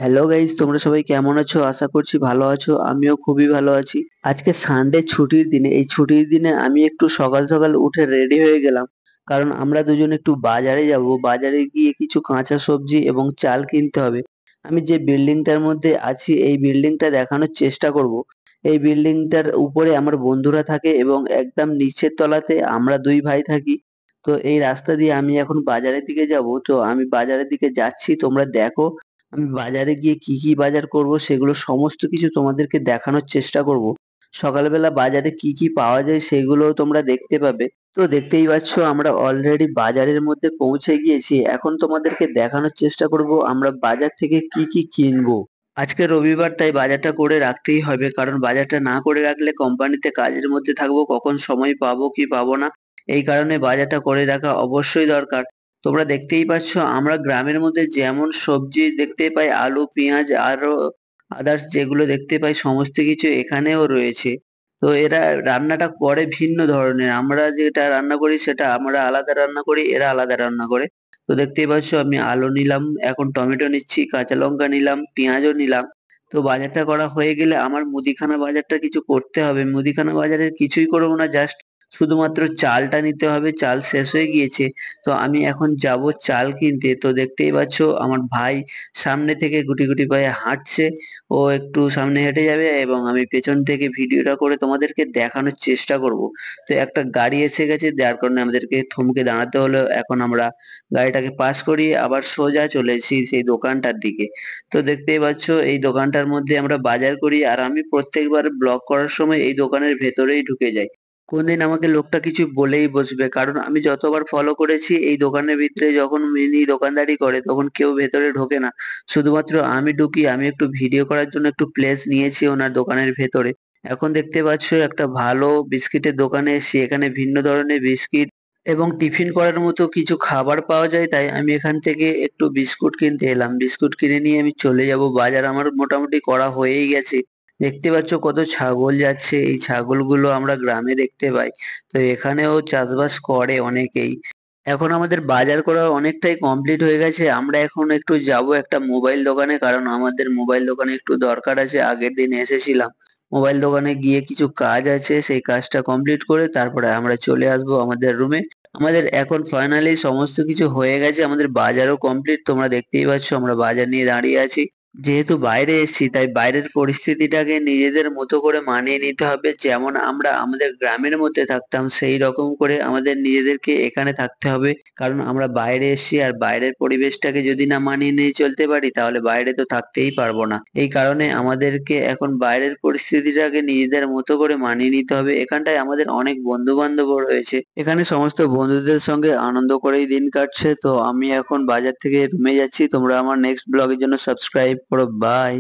Hello guys, তোমরা সবাই কেমন আছো? আশা করছি ভালো আছো। আমিও খুবই ভালো আছি। আজকে সানডে ছুটির দিনে, এই ছুটির দিনে আমি একটু সকাল সকাল উঠে রেডি হয়ে গেলাম, কারণ আমরা দুজন একটু বাজারে যাব। বাজারে গিয়ে কিছু কাঁচা সবজি এবং চাল কিনতে হবে। আমি যে বিল্ডিংটার মধ্যে আছি এই বিল্ডিংটা দেখানোর চেষ্টা করব। এই বিল্ডিংটার উপরে আমার বন্ধুরা থাকে এবং একদম নিচের তলাতে আমরা দুই ভাই থাকি। তো এই রাস্তা দিয়ে আমি এখন বাজারের দিকে যাব। তো আমি বাজারের দিকে যাচ্ছি, তোমরা দেখো। আমি বাজারে গিয়ে কি কি বাজার করব সেগুলো সমস্ত কিছু তোমাদেরকে দেখানোর চেষ্টা করব। সকালবেলা বাজারে কি কি পাওয়া যায় সেগুলো তোমরা দেখতে পাবে। তো দেখতেই পাচ্ছ আমরা অলরেডি বাজারের মধ্যে পৌঁছে গিয়েছি। এখন তোমাদেরকে দেখানোর চেষ্টা করব আমরা বাজার থেকে কি কি কিনবো। আজকে রবিবার, তাই বাজারটা করে রাখতেই হবে, কারণ বাজারটা না করে রাখলে কোম্পানিতে কাজের মধ্যে থাকবো, কখন সময় পাবো কি পাবো না। এই কারণে বাজারটা করে রাখা অবশ্যই দরকার। তোমরা দেখতেই পাচ্ছ আমরা গ্রামের মধ্যে যেমন সবজি দেখতে পাই, আলু পেঁয়াজ আরো আদার্স যেগুলো দেখতে পাই সমস্ত কিছু এখানেও রয়েছে। তো এরা রান্নাটা করে ভিন্ন ধরনের, আমরা যেটা রান্না করি সেটা আমরা আলাদা রান্না করি, এরা আলাদা রান্না করে। তো দেখতেই পাচ্ছ আমি আলু নিলাম, এখন টমেটো নিচ্ছি, কাঁচা লঙ্কা নিলাম, পেঁয়াজও নিলাম। তো বাজারটা করা হয়ে গেলে আমার মুদিখানা বাজারটা কিছু করতে হবে। মুদিখানা বাজারে কিছুই করবো না, জাস্ট শুধুমাত্র চালটা নিতে হবে, চাল শেষ হয়ে গিয়েছে। তো আমি এখন যাব চাল কিনতে। তো দেখতেই পাচ্ছ আমার ভাই সামনে থেকে গুটি গুটি পায়ে হাঁটছে। ও একটু সামনে হেঁটে যাবে এবং আমি পেছন থেকে ভিডিওটা করে তোমাদেরকে দেখানোর চেষ্টা করব। তো একটা গাড়ি এসে গেছে, যার কারণে আমাদেরকে থমকে দাঁড়াতে হলো। এখন আমরা গাড়িটাকে পাস করিয়ে আবার সোজা চলে এসেছি সেই দোকানটার দিকে। তো দেখতেই পাচ্ছ এই দোকানটার মধ্যে আমরা বাজার করি, আর আমি প্রত্যেকবার ব্লগ করার সময় এই দোকানের ভেতরেই ঢুকে যাই। কোনদিন আমাকে লোকটা কিছু বলেই বসবে, কারণ আমি যতবার ফলো করেছি এই দোকানের ভিতরে যখন মিনি দোকানদারি করে তখন কেউ ভেতরে ঢোকে না, শুধুমাত্র আমি ঢুকি। আমি একটু ভিডিও করার জন্য একটু প্লেস নিয়েছি ওনার দোকানের ভেতরে। এখন দেখতে পাচ্ছ একটা ভালো বিস্কিটের দোকানে এসেছি। এখানে ভিন্ন ধরনের বিস্কিট এবং টিফিন করার মতো কিছু খাবার পাওয়া যায়, তাই আমি এখান থেকে একটু বিস্কুট কিনতে এলাম। বিস্কুট কিনে নিয়ে আমি চলে যাব বাজার। আমার মোটামুটি করা হয়েই গেছে। দেখতে পাচ্ছ কত ছাগল যাচ্ছে, এই ছাগলগুলো আমরা গ্রামে দেখতে পাই। তো এখানেও চাষবাস করে অনেকেই। এখন আমাদের বাজার করা অনেকটাই কমপ্লিট হয়ে গেছে। আমরা এখন একটু যাব একটা মোবাইল দোকানে, কারণ আমাদের মোবাইল দোকানে একটু দরকার আছে। আগের দিন এসেছিলাম, মোবাইল দোকানে গিয়ে কিছু কাজ আছে, সেই কাজটা কমপ্লিট করে তারপরে আমরা চলে আসবো আমাদের রুমে। আমাদের এখন ফাইনালি সমস্ত কিছু হয়ে গেছে, আমাদের বাজারও কমপ্লিট। তোমরা দেখতেই পাচ্ছ আমরা বাজার নিয়ে দাঁড়িয়ে আছি। যেহেতু বাইরে এসেছি তাই বাইরের পরিস্থিতিটাকে নিজেদের মতো করে মানিয়ে নিতে হবে। যেমন আমরা আমাদের গ্রামের মধ্যে থাকতাম সেই রকম করে আমাদের নিজেদেরকে এখানে থাকতে হবে, কারণ আমরা বাইরে এসেছি। আর বাইরের পরিবেশটাকে যদি না মানিয়ে নিয়ে চলতে পারি তাহলে বাইরে তো থাকতেই পারবো না। এই কারণে আমাদেরকে এখন বাইরের পরিস্থিতিটাকে নিজেদের মতো করে মানিয়ে নিতে হবে। এখানটায় আমাদের অনেক বন্ধু বান্ধবও রয়েছে, এখানে সমস্ত বন্ধুদের সঙ্গে আনন্দ করেই দিন কাটছে। তো আমি এখন বাজার থেকে রুমে যাচ্ছি। তোমরা আমার নেক্সট ব্লগের জন্য সাবস্ক্রাইব করো। বাই।